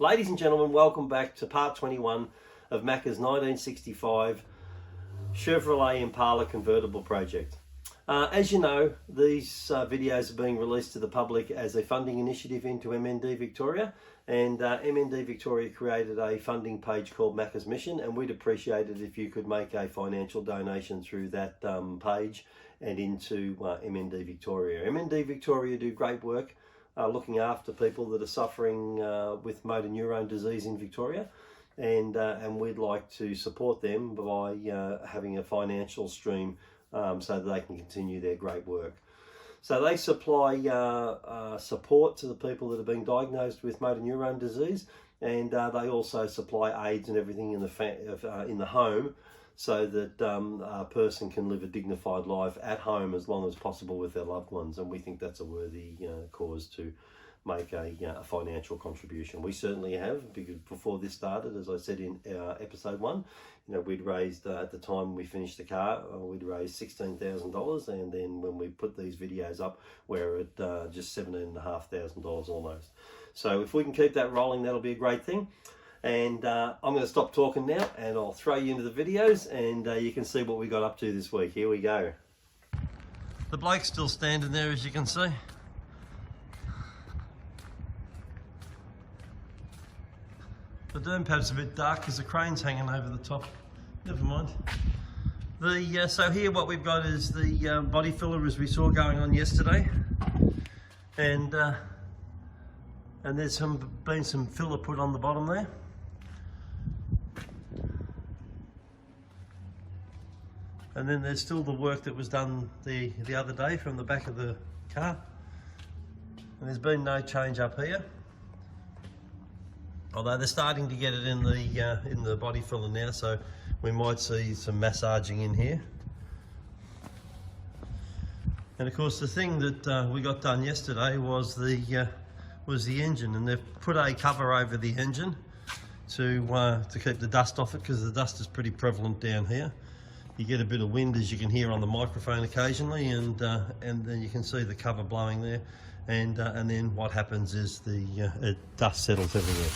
Ladies and gentlemen, welcome back to part 21 of Macka's 1965 Chevrolet Impala Convertible project. As you know, these videos are being released to the public as a funding initiative into MND Victoria, and MND Victoria created a funding page called Macka's Mission, and we'd appreciate it if you could make a financial donation through that page and into MND Victoria. MND Victoria do great work looking after people that are suffering with motor neurone disease in Victoria, and we'd like to support them by having a financial stream so that they can continue their great work. So they supply support to the people that are being diagnosed with motor neurone disease, and they also supply aids and everything in the home, so that a person can live a dignified life at home as long as possible with their loved ones. And we think that's a worthy cause to make a financial contribution. We certainly have, because before this started, as I said in episode 1, we'd raised, at the time we finished the car, we'd raised $16,000, and then when we put these videos up, we're at just $17,500 almost. So if we can keep that rolling, that'll be a great thing. And I'm going to stop talking now, and I'll throw you into the videos, and you can see what we got up to this week. Here we go. The bloke's still standing there, as you can see. The dome pad's a bit dark because the crane's hanging over the top. Never mind. So here what we've got is the body filler, as we saw going on yesterday, and there's been some filler put on the bottom there. And then there's still the work that was done the other day from the back of the car. And there's been no change up here, although they're starting to get it in the body filler now, so we might see some massaging in here. And of course, the thing that we got done yesterday was the engine, and they've put a cover over the engine to keep the dust off it, because the dust is pretty prevalent down here. You get a bit of wind, as you can hear on the microphone occasionally, and then you can see the cover blowing there, and then what happens is the dust settles everywhere.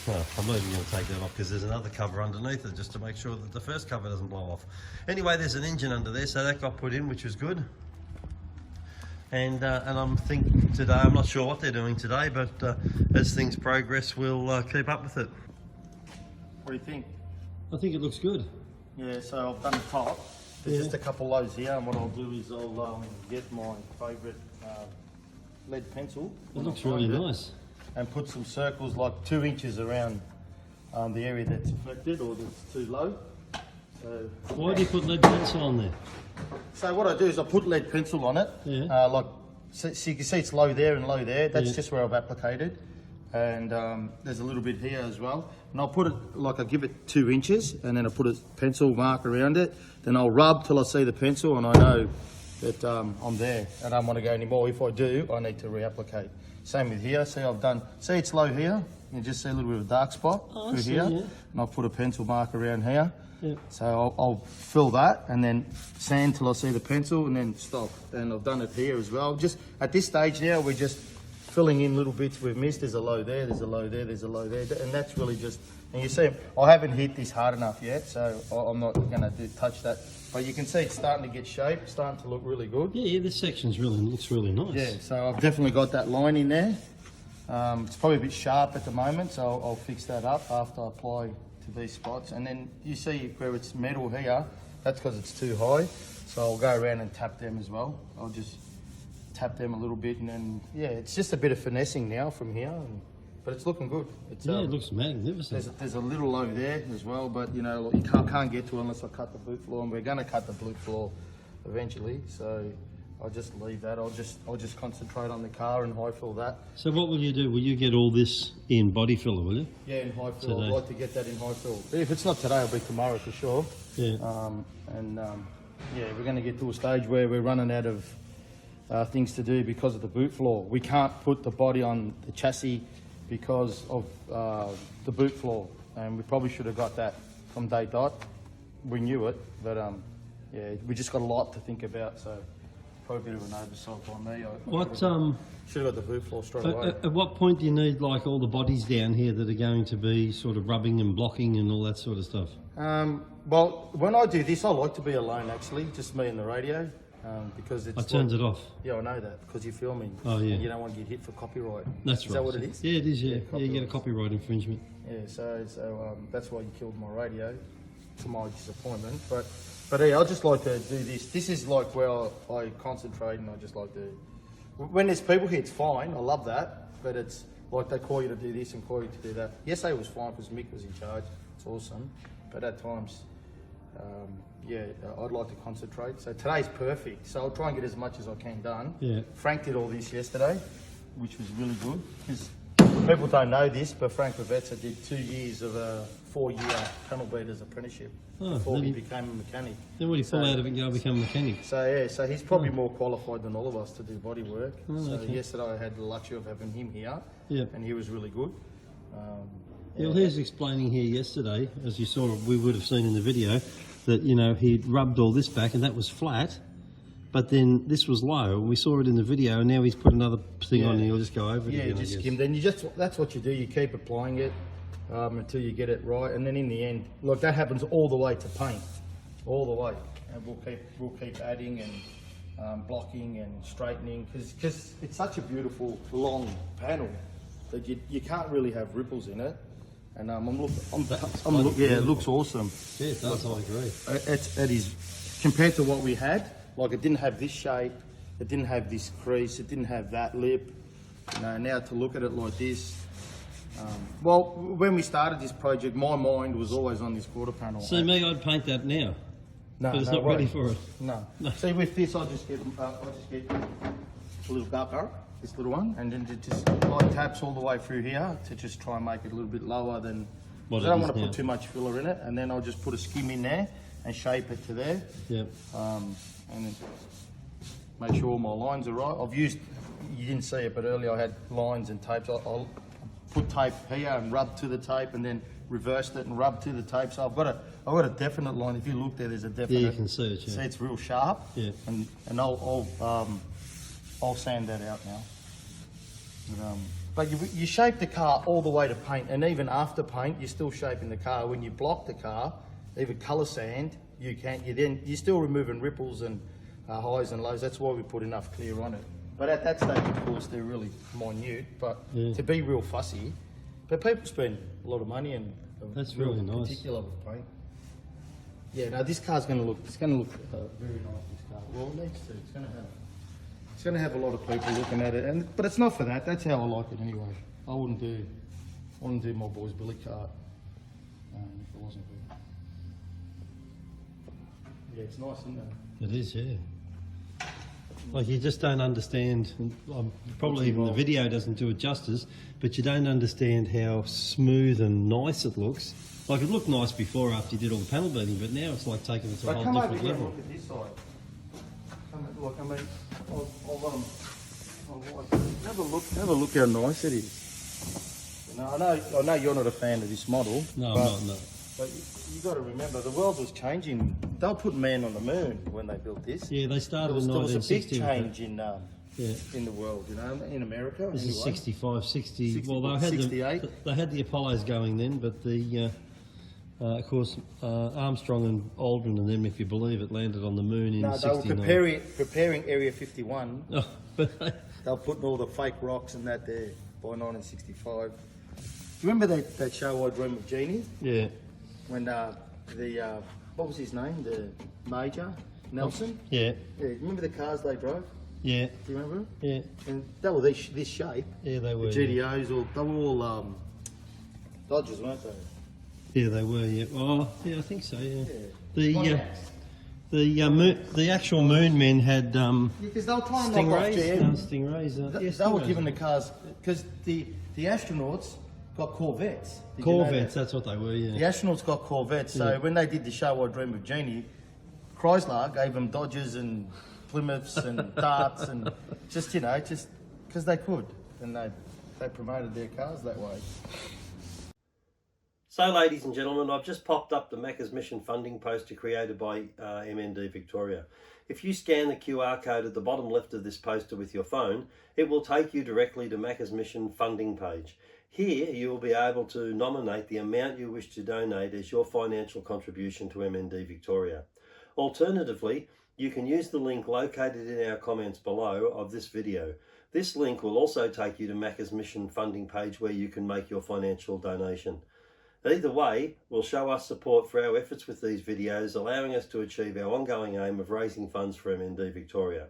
Well, I'm not even going to take that off because there's another cover underneath it just to make sure that the first cover doesn't blow off. Anyway, there's an engine under there, so that got put in, which was good. And I'm thinking today, I'm not sure what they're doing today, but as things progress, we'll keep up with it. What do you think? I think it looks good. Yeah, so I've done the top. There's just a couple loads here, and what I'll do is I'll get my favourite lead pencil. It looks really nice. And put some circles like 2 inches around the area that's affected or that's too low. So, why do you put lead pencil on there? So what I do is I put lead pencil on it, so you can see it's low there and low there. That's just where I've applicated, and there's a little bit here as well. And I'll put it, I give it 2 inches, and then I put a pencil mark around it. Then I'll rub till I see the pencil, and I know that I'm there. I don't want to go anymore. If I do, I need to reapplicate. Same with here. See, see it's low here. You can just see a little bit of a dark spot through here, and I'll put a pencil mark around here. So I'll fill that and then sand till I see the pencil and then stop. And I've done it here as well. Just at this stage now, we're just filling in little bits we've missed. There's a low there, there's a low there, there's a low there. And that's really just, and you see, I haven't hit this hard enough yet, so I'm not going to touch that. But you can see it's starting to get shape, starting to look really good. Yeah, this section's looks really nice. Yeah, so I've definitely got that line in there. It's probably a bit sharp at the moment, so I'll fix that up after I apply to these spots. And then you see where it's metal here, that's because it's too high. So I'll go around and tap them as well. I'll just tap them a little bit, and then, yeah, it's just a bit of finessing now from here. But it's looking good. It's, it looks magnificent. There's a little low there as well, but you can't get to it unless I cut the boot floor, and we're going to cut the boot floor eventually. So I'll just leave that. I'll just concentrate on the car and high fill that. So what will you do? Will you get all this in body filler, will you? Yeah, in high fill. I'd like to get that in high fill. If it's not today, it'll be tomorrow for sure. Yeah. Yeah, we're going to get to a stage where we're running out of things to do because of the boot floor. We can't put the body on the chassis because of the boot floor, and we probably should have got that from day dot. We knew it, but yeah, we just got a lot to think about. So probably a bit of an oversight by me. What should have got the boot floor straight away. At what point do you need like all the bodies down here that are going to be sort of rubbing and blocking and all that sort of stuff? Well, when I do this, I like to be alone actually, just me and the radio, because it's. I turned it off. Yeah, I know that because you're filming. Oh yeah. And you don't want to get hit for copyright. That's right. Is that what it is? Yeah, it is. Yeah, yeah, you get a copyright infringement. Yeah, so that's why you killed my radio, to my disappointment. But yeah, I just like to do this. This is like where I concentrate, and I just like to. When there's people here, it's fine. I love that. But it's like they call you to do this and call you to do that. Yesterday was fine because Mick was in charge. It's awesome. But at times, yeah, I'd like to concentrate. So today's perfect. So I'll try and get as much as I can done. Yeah. Frank did all this yesterday, which was really good. Because people don't know this, but Frank Pavetza did 2 years of a 4-year panel beaters apprenticeship before he became a mechanic. Then what did he pull out of it and go become a mechanic? So yeah, so he's probably more qualified than all of us to do body work. So okay. yesterday I had the luxury of having him here, and he was really good. Well, he was explaining here yesterday, as you saw, we would have seen in the video, that he'd rubbed all this back and that was flat, but then this was low. We saw it in the video, and now he's put another thing on, and he'll just go over it. Yeah, again, just skim. Then that's what you do. You keep applying it until you get it right, and then in the end, look, that happens all the way to paint, all the way, and we'll keep adding and blocking and straightening because it's such a beautiful long panel that you can't really have ripples in it. And it looks awesome. Yeah, it does, I agree. It is, compared to what we had, like it didn't have this shape, it didn't have this crease, it didn't have that lip. Now to look at it like this, well, when we started this project, my mind was always on this quarter panel. See me, I'd paint that now, but it's not ready for it. No. See, with this, I just get a little gucker, this little one, and then it just light taps all the way through here to just try and make it a little bit lower than. I don't want to put too much filler in it, and then I'll just put a skim in there and shape it to there. Yep. And then make sure all my lines are right. I've used, you didn't see it, but earlier I had lines and tapes. I'll put tape here and rub to the tape, and then reversed it and rub to the tape. So I've got a definite line. If you look there, there's a definite. Yeah, you can see it. Yeah. See, it's real sharp. Yeah. And I'll sand that out now. But you shape the car all the way to paint, and even after paint, you're still shaping the car. When you block the car, even colour sand, you're still removing ripples and highs and lows. That's why we put enough clear on it. But at that stage, of course, they're really minute. But to be real fussy, but people spend a lot of money and that's really nice. Particular with paint. Yeah, no, this car's going to look. It's going to look very nice. This car. Well, it needs to. It's going to have a lot of people looking at it, but it's not for that. That's how I like it anyway. I wouldn't do my boy's billy cart if it wasn't good. Yeah, it's nice, isn't it? It is, yeah. Like you just don't understand, probably even the video doesn't do it justice, but you don't understand how smooth and nice it looks. Like it looked nice before after you did all the panel beating, but now it's like taking it to a whole different level. Look at this side. Look, I mean, have a look how nice it is. I know you're not a fan of this model. No, I'm not, no. But you got to remember, the world was changing. They were putting man on the moon when they built this. Yeah, they started in 1960. There was a big change in the world, in America. This is 65, 60. Well, they had the Apollos going then, but of course, Armstrong and Aldrin and them, if you believe it, landed on the moon in 69. They were preparing Area 51. Oh, they were putting all the fake rocks and that there by 1965. Do you remember that show I Dream of Jeannie? Yeah. When what was his name? The Major Nelson? Yeah. Yeah. Remember the cars they drove? Yeah. Do you remember? Yeah. And they were this shape. Yeah, they were. The GDOs, they were all Dodgers, weren't they? Yeah, they were. Yeah. Oh, yeah, I think so. Yeah. The actual moon men had because they were trying to knock off GM. Stingrays. They were given the cars because the astronauts got Corvettes. Corvettes, that's what they were, yeah. The astronauts got Corvettes, so when they did the show I Dream of Jeannie, Chrysler gave them Dodgers and Plymouths and Darts and just because they could, and they promoted their cars that way. So ladies and gentlemen, I've just popped up the Macca's Mission funding poster created by MND Victoria. If you scan the QR code at the bottom left of this poster with your phone, it will take you directly to Macca's Mission funding page. Here you will be able to nominate the amount you wish to donate as your financial contribution to MND Victoria. Alternatively, you can use the link located in our comments below of this video. This link will also take you to Macca's Mission funding page where you can make your financial donation. Either way will show us support for our efforts with these videos, allowing us to achieve our ongoing aim of raising funds for MND Victoria.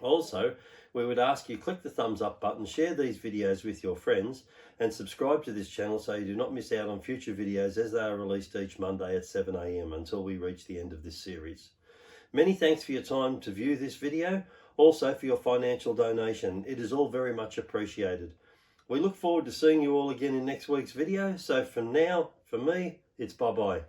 Also, we would ask you click the thumbs up button, share these videos with your friends, and subscribe to this channel so you do not miss out on future videos as they are released each Monday at 7 AM until we reach the end of this series. Many thanks for your time to view this video, also for your financial donation. It is all very much appreciated. We look forward to seeing you all again in next week's video. So for now, for me, it's bye-bye.